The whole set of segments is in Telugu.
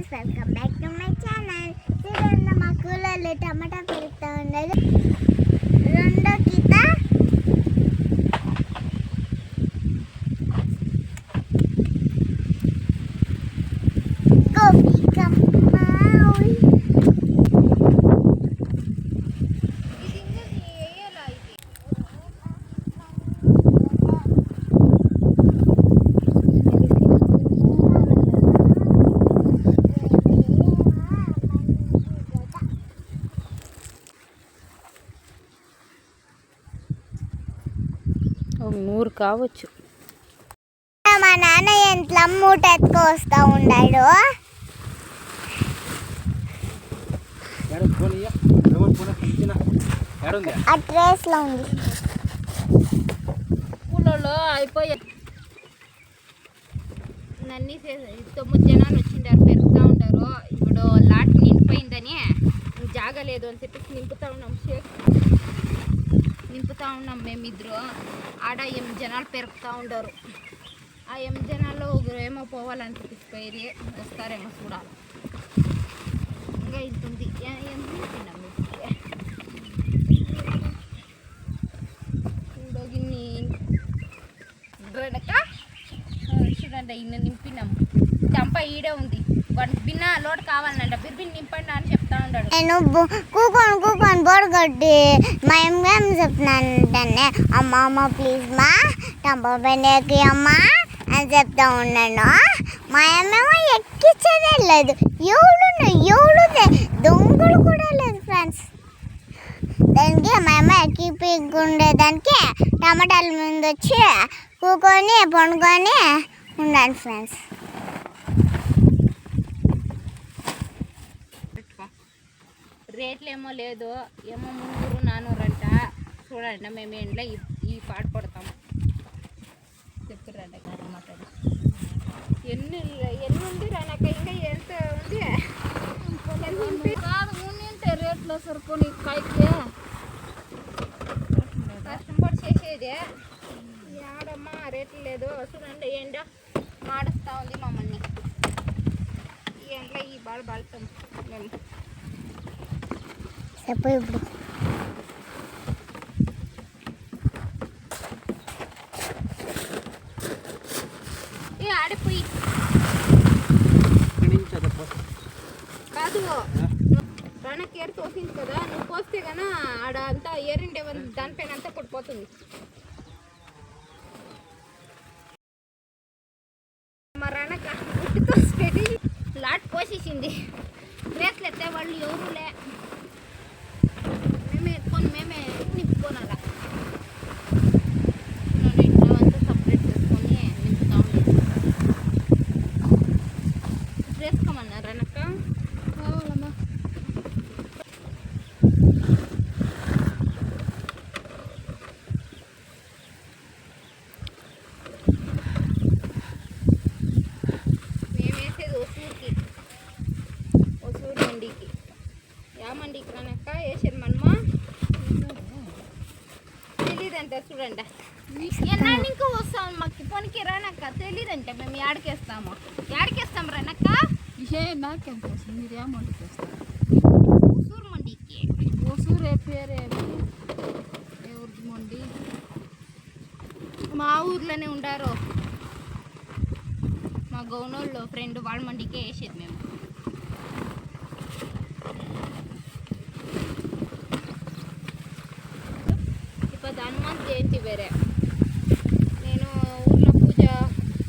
Friends, welcome back to my channel. ఈరోజు మా కూలర్లో టమాటా పెరుగుతూ ఉండదు. రెండో గీత గోపి కమ్మాయి నూరు కావచ్చు. మా నాన్న ఎంత మూట ఎత్తుకొస్తా ఉన్నాడు. ఆ ట్రేస్ లో ఉంది. స్కూల్లో అయిపోయా నన్ని 9 జనాలు వచ్చిండారు, పెరుగుతూ ఉంటారు. ఇప్పుడు లాట్ నిండిపోయిందని జాగలేదు అని చెప్పేసి నింపుతా ఉన్నాం మేమిద్దరు. ఆడ 8 జనాలు పెరుగుతూ ఉండరు. ఆ 8 జనాల్లో ఒకరు ఏమో పోవాలని చెప్పేసి వస్తారేమో చూడాలి. ఇంకా ఇంత ఉంది. చూడండి, ఇన్న నింపినాం. చంప ఈడే ఉంది. బిన్న లోటు కావాలంట, బిర్బిన్ నింపండి అని చెప్తా ఉన్నాడు. నేను కూకొని బోర్ కొట్టి మా ఏం చెప్తున్నానంటే, అమ్మ ప్లీజ్ మా టంప పెండేకి అమ్మ అని చెప్తా ఉన్నాను. మా అమ్మేమో ఎక్కించేదే లేదు. ఎవడు దొంగలు కూడా లేదు ఫ్రెండ్స్. దానికి మా అమ్మ ఎక్కిపించుకునేదానికి టమాటాల మీద వచ్చి కూకొని పండుకొని ఉండాలి ఫ్రెండ్స్. రేట్లు ఏమో లేదు, ఏమో 300-400 అంట. చూడండి, మేము ఎండ్లో ఈ పాట పడతాము. చెప్తురండి కాదు మాట్లాడి ఎన్ని ఉంది రానక్క, ఇంకా ఎంత ఉంది కాదు ఉంటే రేట్లో సరిపోని కాయకి కష్టపడి చేసేదే. ఆడమ్మా రేట్లు లేదు. చూడండి, ఎండ మాడుస్తూ ఉంది మమ్మల్ని. ఈ ఎండలో ఈ బాగా బాగుతాం మేము. ఇప్పుడు ఆడిపోయి కాదు, రణకి ఏరు తోసింది కదా, నువ్వు పోస్తే కన్నా ఆడ అంతా ఏరిండే దానిపైన అంతా పడిపోతుంది. మా రణక గుట్టుతో పెట్టి లాట్ పోసేసింది. రేట్లు ఎత్తే వాళ్ళు ఎవరులే, మేమే నింపుకోనాలా. ఇంట్లో అంతా సపరేట్ చేసుకొని నింపుతా ఉండేది. వేసుకోమన్నారు అనక్క. కావాలమ్మా. మేము వేసేది ఒసూరు మండికి. యా మండికి రానక్క వేసేది మనమా తెలీదంటే. చూడండి, ఎన్నాళ్ళకి వస్తాం మాకు పనికి రానక్క, తెలీదంటే మేము ఏడకేస్తాము. ఏడకేస్తాం రానక్క. నాకేం తెలుసు, మీరు ఏ మండికి వేస్తారు? ఒసూరు మండికి. ఒసూరు పేరేమి, ఎవరి మండి? మా ఊర్లోనే ఉండారు, మా గౌనోళ్ళు ఫ్రెండ్ వాళ్ళ మండికే వేసేది మేము. ఇప్పుడు హనుమాన్ జయంతి వేరే. నేను ఊర్లో పూజ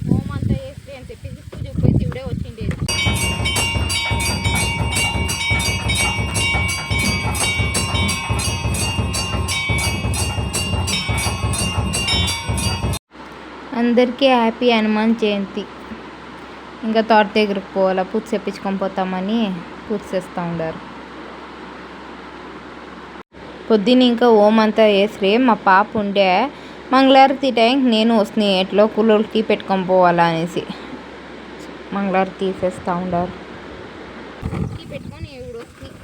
హోమం అంతా చేస్తే అని చెప్పేసి పూజకు పోయి శివుడే వచ్చిండేది. అందరికీ హ్యాపీ హనుమాన్ జయంతి. ఇంకా తోట దగ్గరకు పోవాలా, పూజ చెప్పించుకొని పోతామని పూజ చేస్తూ ఉండారు. పొద్దున్న ఇంకా ఓం అంతా వేసి మా పాప ఉండే మంగళారతి టైంకి నేను వస్తుంది ఎట్లో కూలోళ్ళకి పెట్టుకొని పోవాలా అనేసి మంగళారతి తీసేస్తూ ఉండారు. పెట్టుకొని ఎవడు వస్తుంది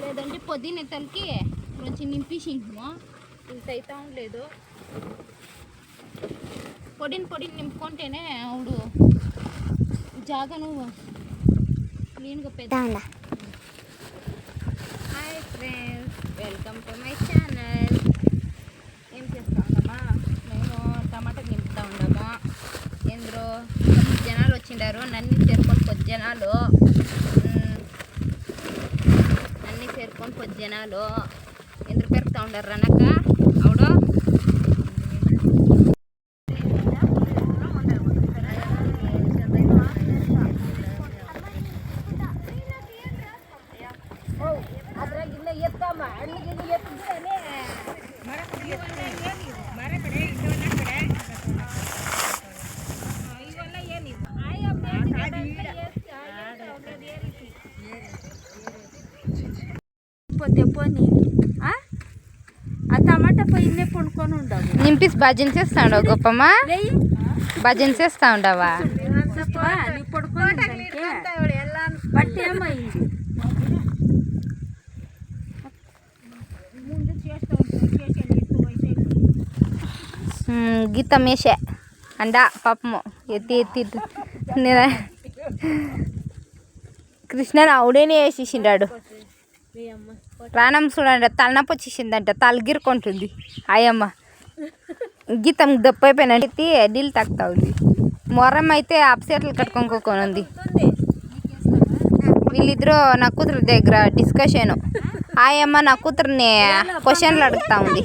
లేదంటే పొద్దున్న తలకి కొంచెం నింపేసింటాము. ఇంత అవుతా ఉండలేదు. పొడిని నింపుకుంటేనే ఆవిడు జాగను తాండా hi friends, welcome to my channel. ఏం చేస్తా ఉండమా, మేము టమాటా నింపుతా ఉండము. ఇందులో జనాలు వచ్చిండారు, నన్ను చేరుకొని కొద్ది జనాలు ఎందుకు పెరుగుతూ ఉండరు రనక అవుడు. పోనీ ఆ టమాటా పొయ్యినే కొనుక్కొని ఉండవు నింపిసి భజన చేస్తా ఉండవు గొప్పమ్మ, భజన చేస్తా ఉండవా? నీ పడుకొని బట్ ఏమైంది గీత మేషే అండ పాపము ఎత్తి ఎత్తి కృష్ణని ఆవిడేనే వేసేసిండాడు. ప్రాణం చూడండి, తలనొప్పి వచ్చేసిందంట, తలగిరుకుంటుంది అయ్యమ్మ. గీతం దప్పైపోయిన ఎత్తి నీళ్ళు తాగుతా ఉంది. మొరం అయితే అప్సెట్లు కట్టుకోనుకొని ఉంది. వీళ్ళిద్దరూ నా కూతురు దగ్గర డిస్కషను. ఆయమ్మ నా కూతురుని క్వశ్చన్లు అడుగుతా ఉంది.